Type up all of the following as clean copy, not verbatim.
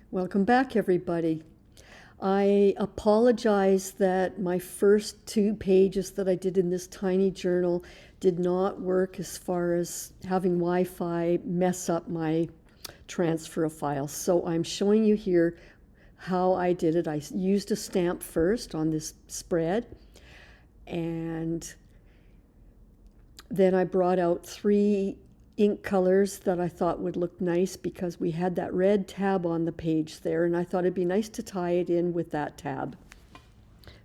Welcome back, everybody. I apologize that my first 2 pages that I did in this tiny journal did not work as far as having Wi-Fi mess up my transfer of files. So I'm showing you here how I did it. I used a stamp first on this spread, and then I brought out 3 ink colors that I thought would look nice because we had that red tab on the page there, and I thought it'd be nice to tie it in with that tab.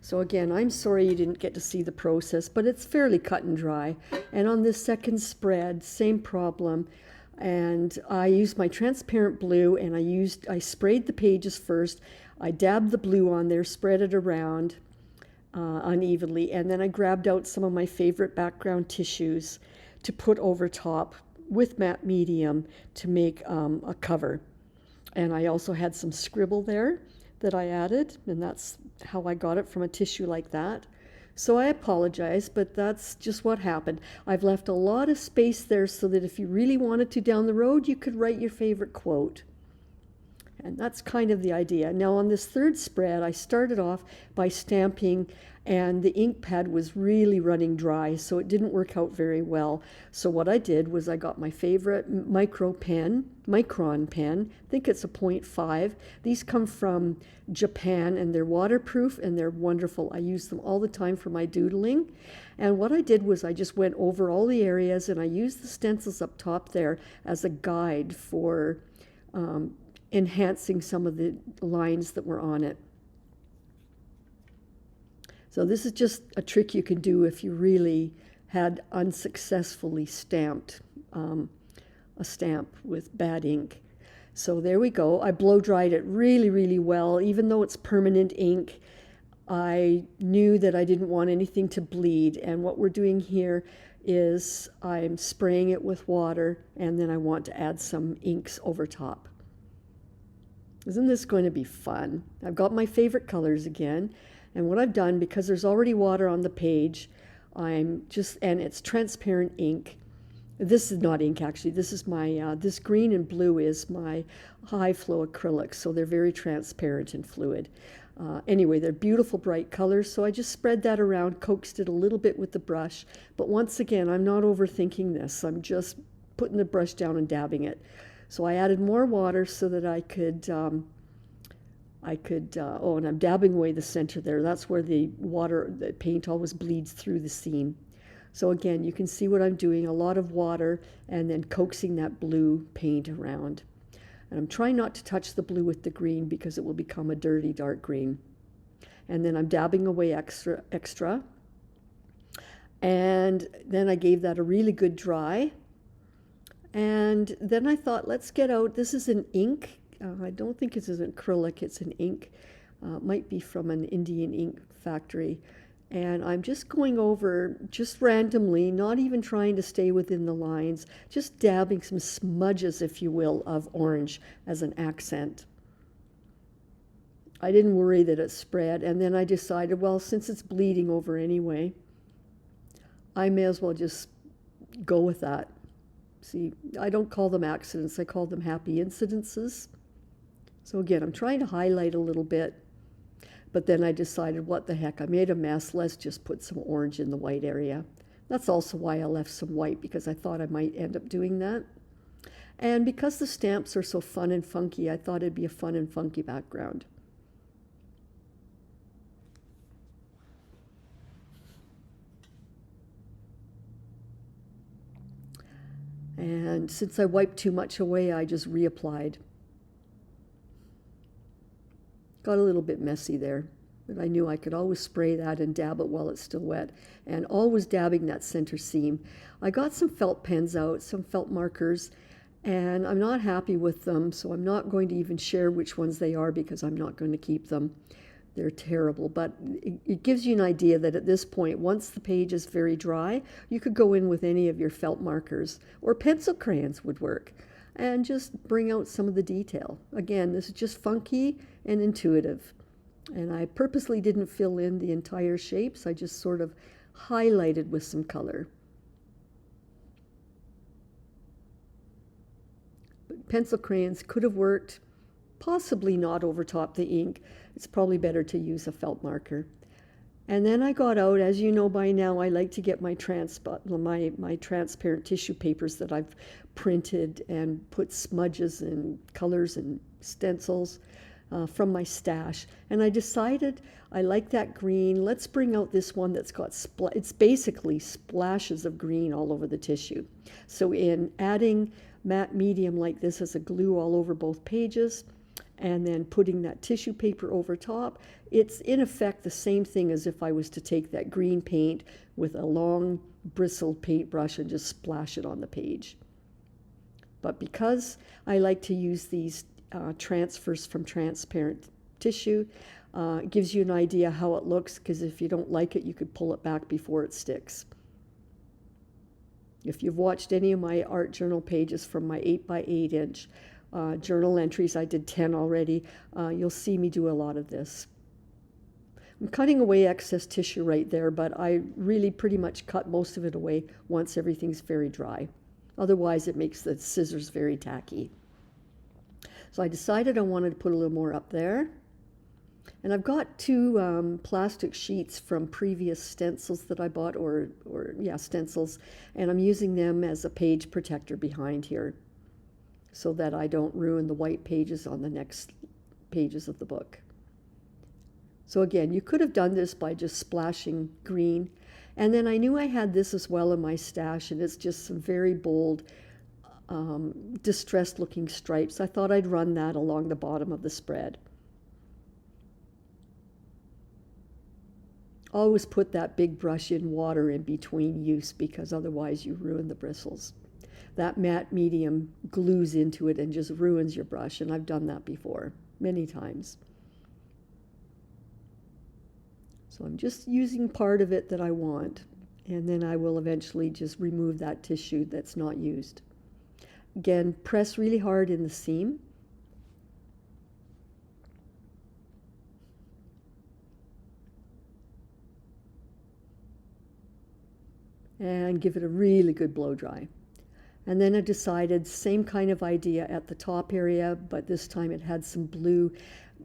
So again, I'm sorry you didn't get to see the process, but it's fairly cut and dry. And on this second spread, same problem. And I used my transparent blue, and I sprayed the pages first. I dabbed the blue on there, spread it around unevenly, and then I grabbed out some of my favorite background tissues to put over top with matte medium to make a cover. And I also had some scribble there that I added, and that's how I got it from a tissue like that. So I apologize, but that's just what happened. I've left a lot of space there so that if you really wanted to down the road, you could write your favorite quote. And that's kind of the idea. Now on this third spread, I started off by stamping, and the ink pad was really running dry, so it didn't work out very well. So what I did was I got my favorite micron pen, I think it's a 0.5. These come from Japan, and they're waterproof and they're wonderful. I use them all the time for my doodling. And what I did was I just went over all the areas, and I used the stencils up top there as a guide for enhancing some of the lines that were on it. So this is just a trick you can do if you really had unsuccessfully stamped a stamp with bad ink. So there we go. I blow dried it really, really well. Even though it's permanent ink, I knew that I didn't want anything to bleed. And what we're doing here is I'm spraying it with water, and then I want to add some inks over top. Isn't this going to be fun? I've got my favorite colors again. And what I've done, because there's already water on the page, and it's transparent ink. This is not ink, actually. This is my, this green and blue is my high flow acrylics, so they're very transparent and fluid. Anyway, they're beautiful, bright colors, so I just spread that around, coaxed it a little bit with the brush. But once again, I'm not overthinking this. I'm just putting the brush down and dabbing it. So I added more water so that I could, oh, and I'm dabbing away the center there. That's where the paint always bleeds through the seam. So again, you can see what I'm doing, a lot of water and then coaxing that blue paint around. And I'm trying not to touch the blue with the green because it will become a dirty dark green. And then I'm dabbing away extra. And then I gave that a really good dry. And then I thought, let's get out, this is an ink. I don't think it's an acrylic, it's an ink. It might be from an Indian ink factory. And I'm just going over, just randomly, not even trying to stay within the lines, just dabbing some smudges, if you will, of orange as an accent. I didn't worry that it spread, and then I decided, well, since it's bleeding over anyway, I may as well just go with that. See, I don't call them accidents, I call them happy incidences. So again, I'm trying to highlight a little bit, but then I decided, what the heck, I made a mess, let's just put some orange in the white area. That's also why I left some white, because I thought I might end up doing that. And because the stamps are so fun and funky, I thought it'd be a fun and funky background. And since I wiped too much away, I just reapplied. Got a little bit messy there, but I knew I could always spray that and dab it while it's still wet, and always dabbing that center seam. I got some felt pens out, some felt markers, and I'm not happy with them, so I'm not going to even share which ones they are because I'm not going to keep them. They're terrible, but it gives you an idea that at this point, once the page is very dry, you could go in with any of your felt markers, or pencil crayons would work, and just bring out some of the detail. Again, this is just funky and intuitive. And I purposely didn't fill in the entire shapes. I just sort of highlighted with some color. But pencil crayons could have worked, possibly not overtop the ink. It's probably better to use a felt marker. And then I got out, as you know by now, I like to get my transparent tissue papers that I've printed and put smudges and colors and stencils from my stash. And I decided I like that green. Let's bring out this one that's got, it's basically splashes of green all over the tissue. So in adding matte medium like this as a glue all over both pages, and then putting that tissue paper over top, it's in effect the same thing as if I was to take that green paint with a long bristled paintbrush and just splash it on the page. But because I like to use these transfers from transparent tissue, it gives you an idea how it looks, because if you don't like it, you could pull it back before it sticks. If you've watched any of my art journal pages from my 8x8 inch journal entries, I did 10 already, you'll see me do a lot of this. I'm cutting away excess tissue right there, but I really pretty much cut most of it away once everything's very dry. Otherwise, it makes the scissors very tacky. So I decided I wanted to put a little more up there. And I've got two plastic sheets from previous stencils that I bought, stencils, and I'm using them as a page protector behind here, so that I don't ruin the white pages on the next pages of the book. So again, you could have done this by just splashing green. And then I knew I had this as well in my stash, and it's just some very bold, distressed looking stripes. I thought I'd run that along the bottom of the spread. Always put that big brush in water in between use, because otherwise you ruin the bristles. That matte medium glues into it and just ruins your brush, and I've done that before many times. So I'm just using part of it that I want, and then I will eventually just remove that tissue that's not used. Again, press really hard in the seam. And give it a really good blow dry. And then I decided, same kind of idea at the top area, but this time it had some blue,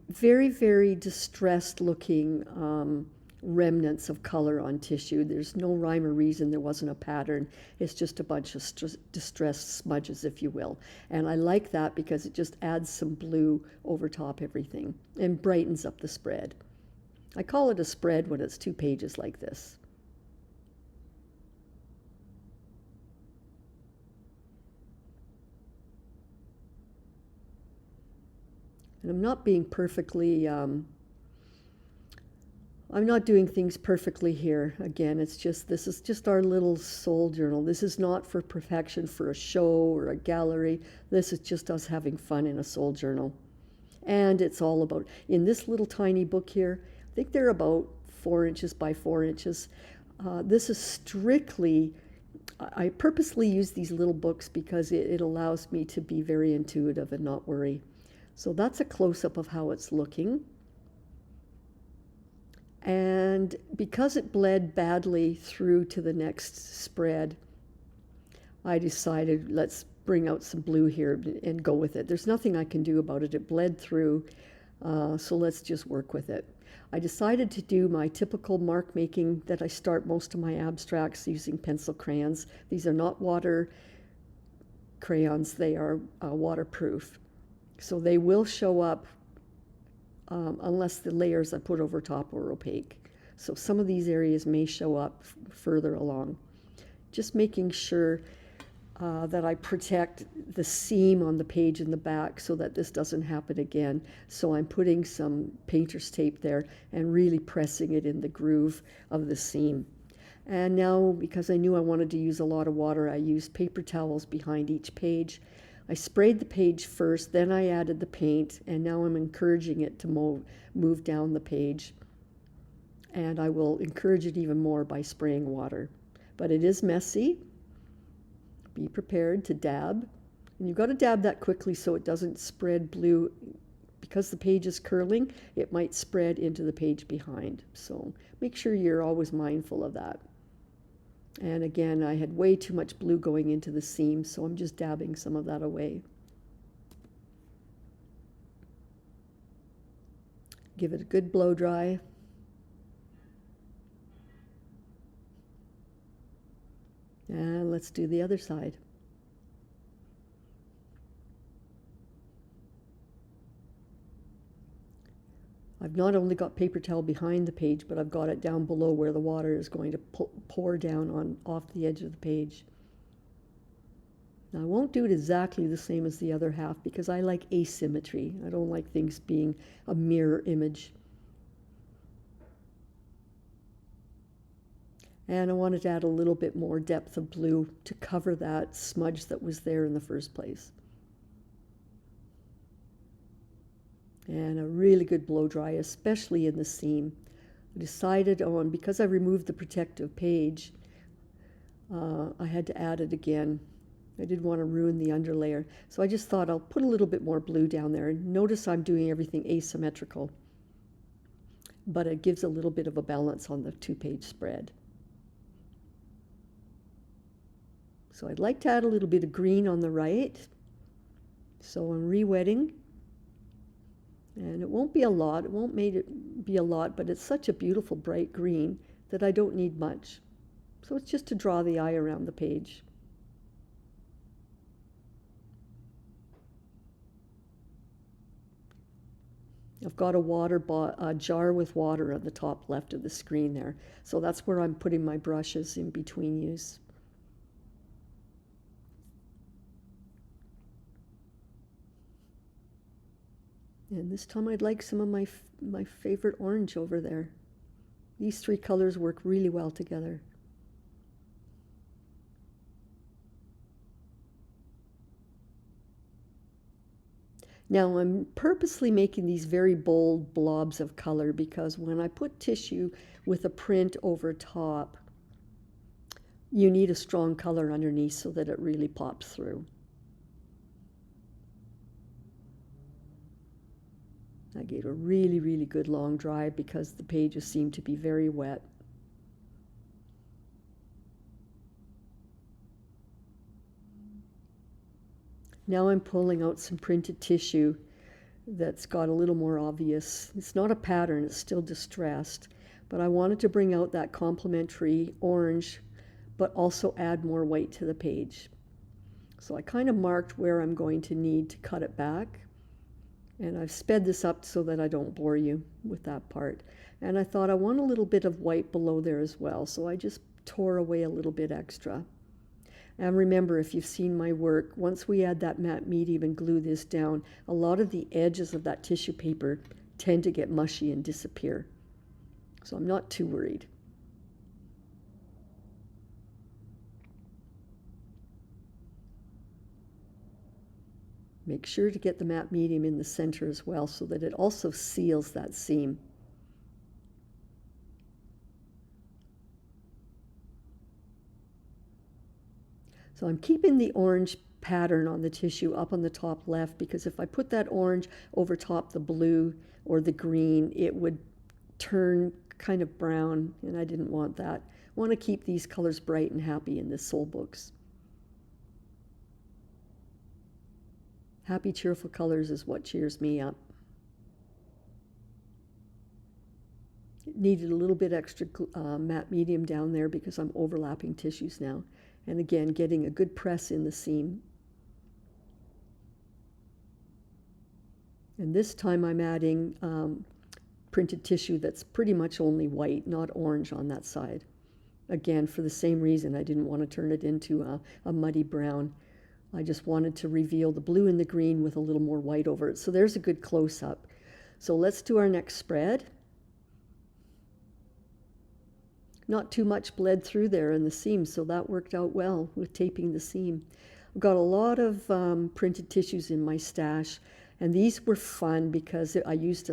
very, very distressed looking remnants of color on tissue. There's no rhyme or reason, there wasn't a pattern. It's just a bunch of distressed smudges, if you will. And I like that because it just adds some blue over top everything and brightens up the spread. I call it a spread when it's 2 pages like this. And I'm not being perfectly, I'm not doing things perfectly here. Again, it's just, this is just our little soul journal. This is not for perfection for a show or a gallery. This is just us having fun in a soul journal. And it's all about, in this little tiny book here, I think they're about 4 inches by 4 inches. This is strictly, I purposely use these little books because it allows me to be very intuitive and not worry. So that's a close-up of how it's looking. And because it bled badly through to the next spread, I decided let's bring out some blue here and go with it. There's nothing I can do about it. It bled through, so let's just work with it. I decided to do my typical mark making that I start most of my abstracts using pencil crayons. These are not water crayons, they are waterproof. So they will show up unless the layers I put over top are opaque. So some of these areas may show up further along. Just making sure that I protect the seam on the page in the back so that this doesn't happen again. So I'm putting some painter's tape there and really pressing it in the groove of the seam. And now, because I knew I wanted to use a lot of water, I used paper towels behind each page. I sprayed the page first, then I added the paint, and now I'm encouraging it to move down the page. And I will encourage it even more by spraying water. But it is messy. Be prepared to dab. And you've got to dab that quickly so it doesn't spread blue. Because the page is curling, it might spread into the page behind. So make sure you're always mindful of that. And again, I had way too much blue going into the seam, so I'm just dabbing some of that away. Give it a good blow dry. And let's do the other side. I've not only got paper towel behind the page, but I've got it down below where the water is going to pour down off the edge of the page. Now I won't do it exactly the same as the other half because I like asymmetry. I don't like things being a mirror image. And I wanted to add a little bit more depth of blue to cover that smudge that was there in the first place. And a really good blow dry, especially in the seam. I decided on, because I removed the protective page, I had to add it again. I didn't want to ruin the underlayer. So I just thought I'll put a little bit more blue down there. And notice I'm doing everything asymmetrical, but it gives a little bit of a balance on the 2-page spread. So I'd like to add a little bit of green on the right. So I'm re-wetting. And it won't be a lot, it won't make it be a lot, but it's such a beautiful bright green that I don't need much. So it's just to draw the eye around the page. I've got a jar with water on the top left of the screen there. So that's where I'm putting my brushes in between use. And this time I'd like some of my favorite orange over there. These 3 colors work really well together. Now I'm purposely making these very bold blobs of color because when I put tissue with a print over top, you need a strong color underneath so that it really pops through. I gave a really, really good long dry because the pages seem to be very wet. Now I'm pulling out some printed tissue that's got a little more obvious. It's not a pattern, it's still distressed, but I wanted to bring out that complementary orange, but also add more white to the page. So I kind of marked where I'm going to need to cut it back. And I've sped this up so that I don't bore you with that part. And I thought I want a little bit of white below there as well, so I just tore away a little bit extra. And remember, if you've seen my work, once we add that matte medium and glue this down, a lot of the edges of that tissue paper tend to get mushy and disappear. So I'm not too worried. Make sure to get the matte medium in the center as well so that it also seals that seam. So I'm keeping the orange pattern on the tissue up on the top left because if I put that orange over top the blue or the green, it would turn kind of brown, and I didn't want that. I want to keep these colors bright and happy in the Soul Books. Happy, cheerful colors is what cheers me up. It needed a little bit extra matte medium down there because I'm overlapping tissues now. And again, getting a good press in the seam. And this time I'm adding printed tissue that's pretty much only white, not orange on that side. Again, for the same reason, I didn't want to turn it into a muddy brown. I just wanted to reveal the blue and the green with a little more white over it. So there's a good close-up. So let's do our next spread. Not too much bled through there in the seam, so that worked out well with taping the seam. I've got a lot of printed tissues in my stash, and these were fun because I used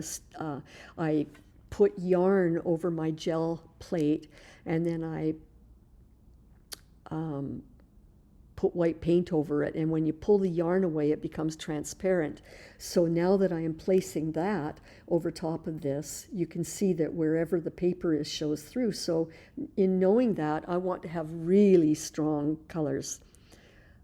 I put yarn over my gel plate, and then I put white paint over it, and when you pull the yarn away it becomes transparent. So now that I am placing that over top of this, you can see that wherever the paper is shows through. So in knowing that, I want to have really strong colors.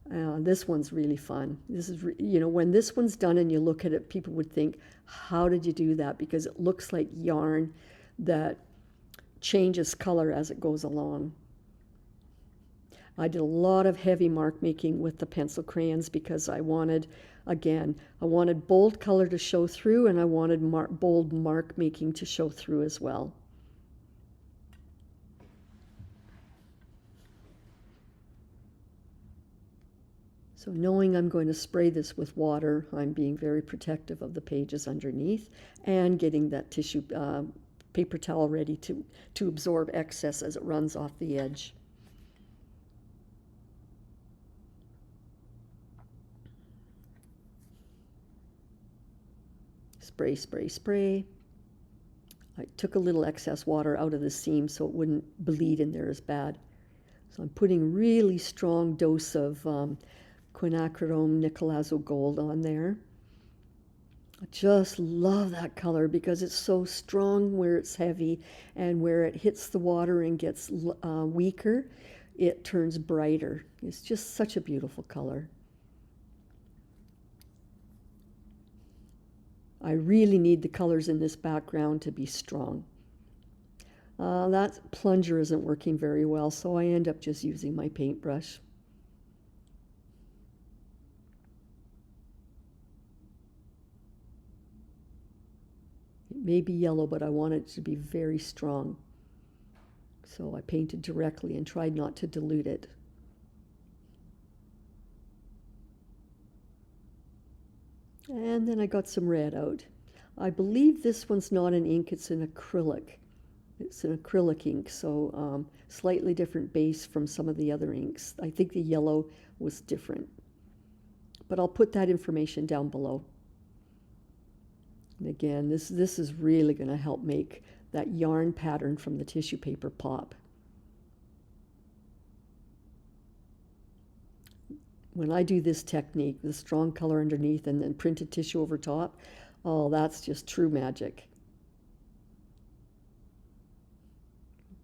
This one's really fun. This is, when this one's done and you look at it, people would think, how did you do that? Because it looks like yarn that changes color as it goes along. I did a lot of heavy mark making with the pencil crayons because I wanted bold color to show through, and I wanted bold mark making to show through as well. So knowing I'm going to spray this with water, I'm being very protective of the pages underneath and getting that tissue paper towel ready to absorb excess as it runs off the edge. Spray, spray, spray. I took a little excess water out of the seam so it wouldn't bleed in there as bad. So I'm putting really strong dose of quinacridone Nicolazo Gold on there. I just love that color because it's so strong where it's heavy, and where it hits the water and gets weaker, it turns brighter. It's just such a beautiful color. I really need the colors in this background to be strong. That plunger isn't working very well, so I end up just using my paintbrush. It may be yellow, but I want it to be very strong. So I painted directly and tried not to dilute it. And then I got some red out. I believe this one's not an ink, it's an acrylic. It's an acrylic ink, so slightly different base from some of the other inks. I think the yellow was different. But I'll put that information down below. And again, this is really going to help make that yarn pattern from the tissue paper pop. When I do this technique, the strong color underneath and then printed tissue over top, oh, that's just true magic.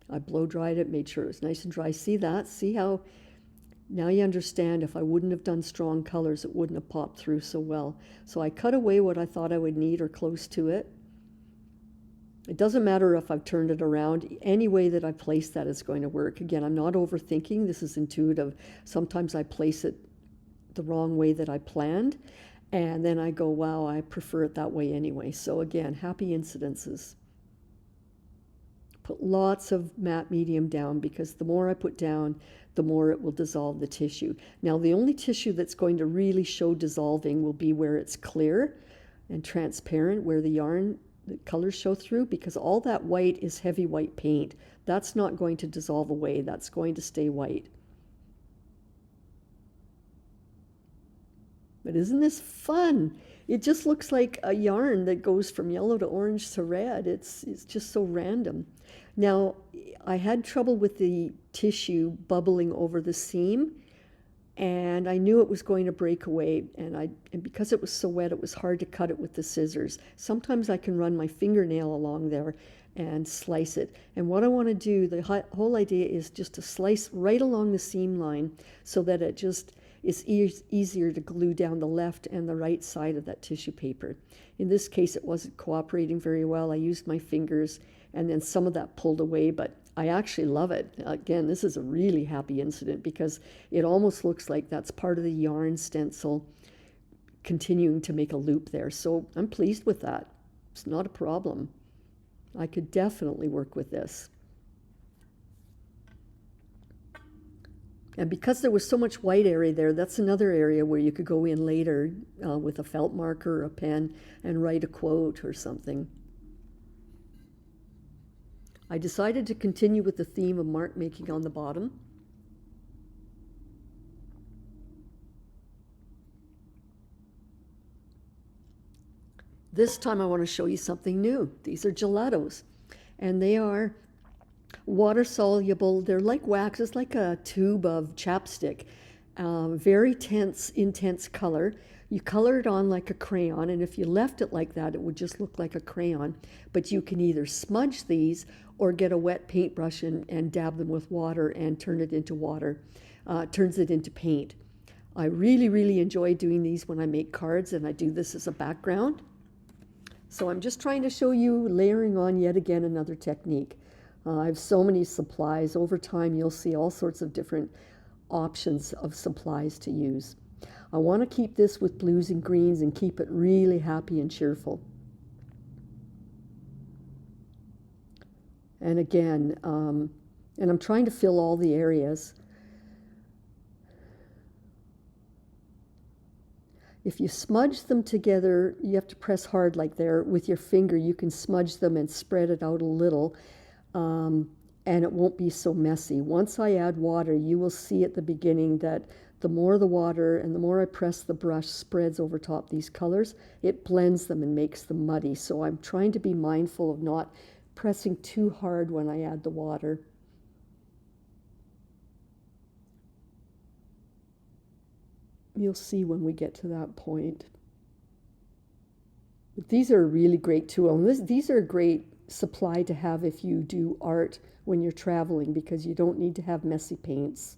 I blow dried it, made sure it was nice and dry. See that? See how, now you understand if I wouldn't have done strong colors, it wouldn't have popped through so well. So I cut away what I thought I would need or close to it. It doesn't matter if I've turned it around. Any way that I place that is going to work. Again, I'm not overthinking. This is intuitive. Sometimes I place it the wrong way that I planned, and then I go, wow, I prefer it that way anyway. So again, happy incidences. Put lots of matte medium down, because the more I put down, the more it will dissolve the tissue. Now, the only tissue that's going to really show dissolving will be where it's clear and transparent, where the yarn, the colors show through, because all that white is heavy white paint. That's not going to dissolve away. That's going to stay white. But isn't this fun? It just looks like a yarn that goes from yellow to orange to red. It's just so random. Now, I had trouble with the tissue bubbling over the seam, and I knew it was going to break away, and because it was so wet, it was hard to cut it with the scissors. Sometimes I can run my fingernail along there and slice it. And what I want to do, the whole idea is just to slice right along the seam line so that it just is easier to glue down the left and the right side of that tissue paper. In this case, it wasn't cooperating very well. I used my fingers, and then some of that pulled away, but I actually love it. Again, this is a really happy incident because it almost looks like that's part of the yarn stencil continuing to make a loop there. So I'm pleased with that. It's not a problem. I could definitely work with this. And because there was so much white area there, that's another area where you could go in later with a felt marker or a pen and write a quote or something. I decided to continue with the theme of mark making on the bottom. This time I want to show you something new. These are gelatos, and they are water soluble. They're like wax. It's like a tube of chapstick. Very intense color. You color it on like a crayon, and if you left it like that, it would just look like a crayon. But you can either smudge these or get a wet paintbrush and dab them with water and turn it into water. Turns it into paint. I really, really enjoy doing these when I make cards, and I do this as a background. So I'm just trying to show you layering on yet again another technique. I have so many supplies. Over time, you'll see all sorts of different options of supplies to use. I want to keep this with blues and greens and keep it really happy and cheerful. And again, and I'm trying to fill all the areas. If you smudge them together, you have to press hard like there with your finger. You can smudge them and spread it out a little, and it won't be so messy. Once I add water, you will see at the beginning that the more the water and the more I press the brush spreads over top these colors, it blends them and makes them muddy. So I'm trying to be mindful of not pressing too hard when I add the water. You'll see when we get to that point. But these are a really great tool. And these are a great supply to have if you do art when you're traveling, because you don't need to have messy paints.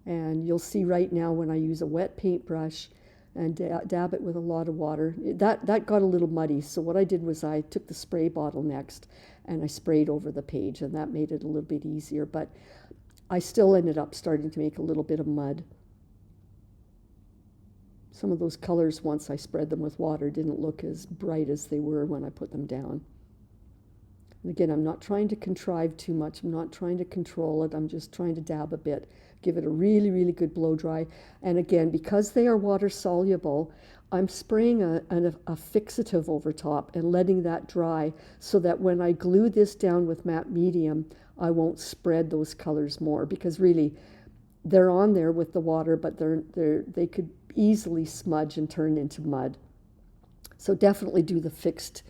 And you'll see right now when I use a wet paintbrush and dab it with a lot of water, that got a little muddy. So what I did was I took the spray bottle next and I sprayed over the page, and that made it a little bit easier. But I still ended up starting to make a little bit of mud. Some of those colors, once I spread them with water, didn't look as bright as they were when I put them down. And again, I'm not trying to contrive too much. I'm not trying to control it. I'm just trying to dab a bit, give it a really, really good blow dry. And again, because they are water soluble, I'm spraying a fixative over top and letting that dry so that when I glue this down with matte medium, I won't spread those colors more, because really they're on there with the water, but they could easily smudge and turn into mud. So definitely do the fixative,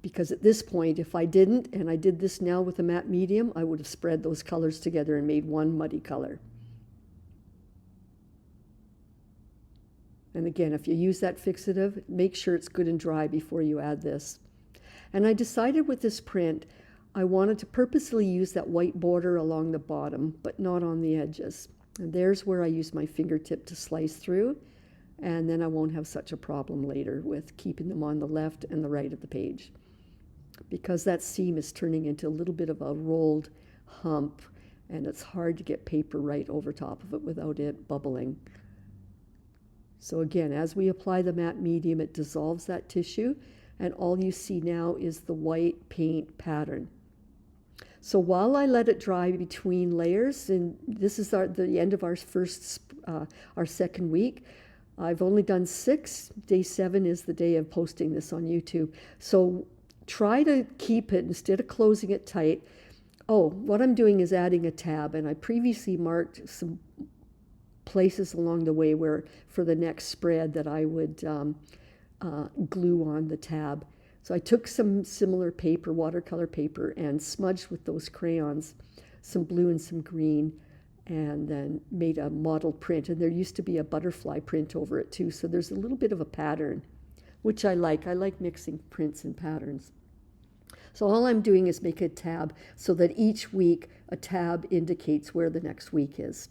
because at this point, if I didn't, and I did this now with a matte medium, I would have spread those colors together and made one muddy color. And again, if you use that fixative, make sure it's good and dry before you add this. And I decided with this print, I wanted to purposely use that white border along the bottom, but not on the edges. And there's where I use my fingertip to slice through, and then I won't have such a problem later with keeping them on the left and the right of the page, because that seam is turning into a little bit of a rolled hump, and it's hard to get paper right over top of it without it bubbling. So again, as we apply the matte medium, it dissolves that tissue, and all you see now is the white paint pattern. So while I let it dry between layers, and this is the end of our second week, I've only done 6. Day 7 is the day of posting this on YouTube. So try to keep it, instead of closing it tight. Oh, what I'm doing is adding a tab, and I previously marked some places along the way where for the next spread that I would glue on the tab. So I took some similar paper, watercolor paper, and smudged with those crayons, some blue and some green, and then made a model print. And there used to be a butterfly print over it too, so there's a little bit of a pattern, which I like. I like mixing prints and patterns. So all I'm doing is make a tab so that each week a tab indicates where the next week is.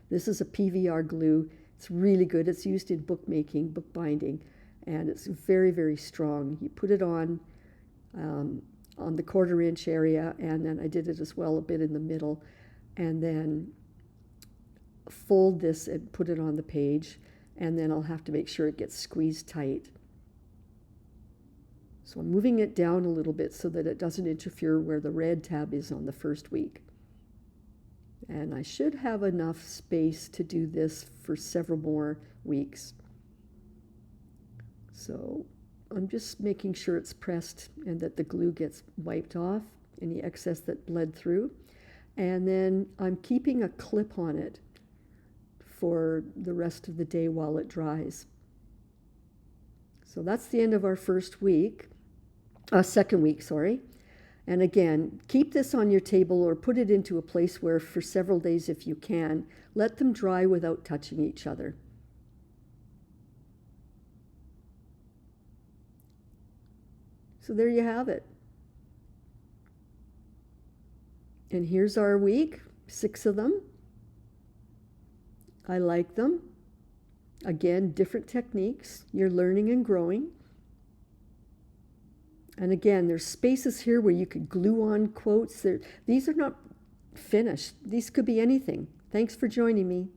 This is a PVR glue. It's really good. It's used in bookmaking, bookbinding, and it's very, very strong. You put it on the 1/4 inch area, and then I did it as well a bit in the middle, and then fold this and put it on the page, and then I'll have to make sure it gets squeezed tight. So I'm moving it down a little bit so that it doesn't interfere where the red tab is on the first week. And I should have enough space to do this for several more weeks. So I'm just making sure it's pressed and that the glue gets wiped off, any excess that bled through. And then I'm keeping a clip on it for the rest of the day while it dries. So that's the end of our second week, sorry. And again, keep this on your table or put it into a place where for several days, if you can, let them dry without touching each other. So there you have it. And here's our week, 6 of them. I like them. Again, different techniques. You're learning and growing. And again, there's spaces here where you could glue on quotes. These are not finished. These could be anything. Thanks for joining me.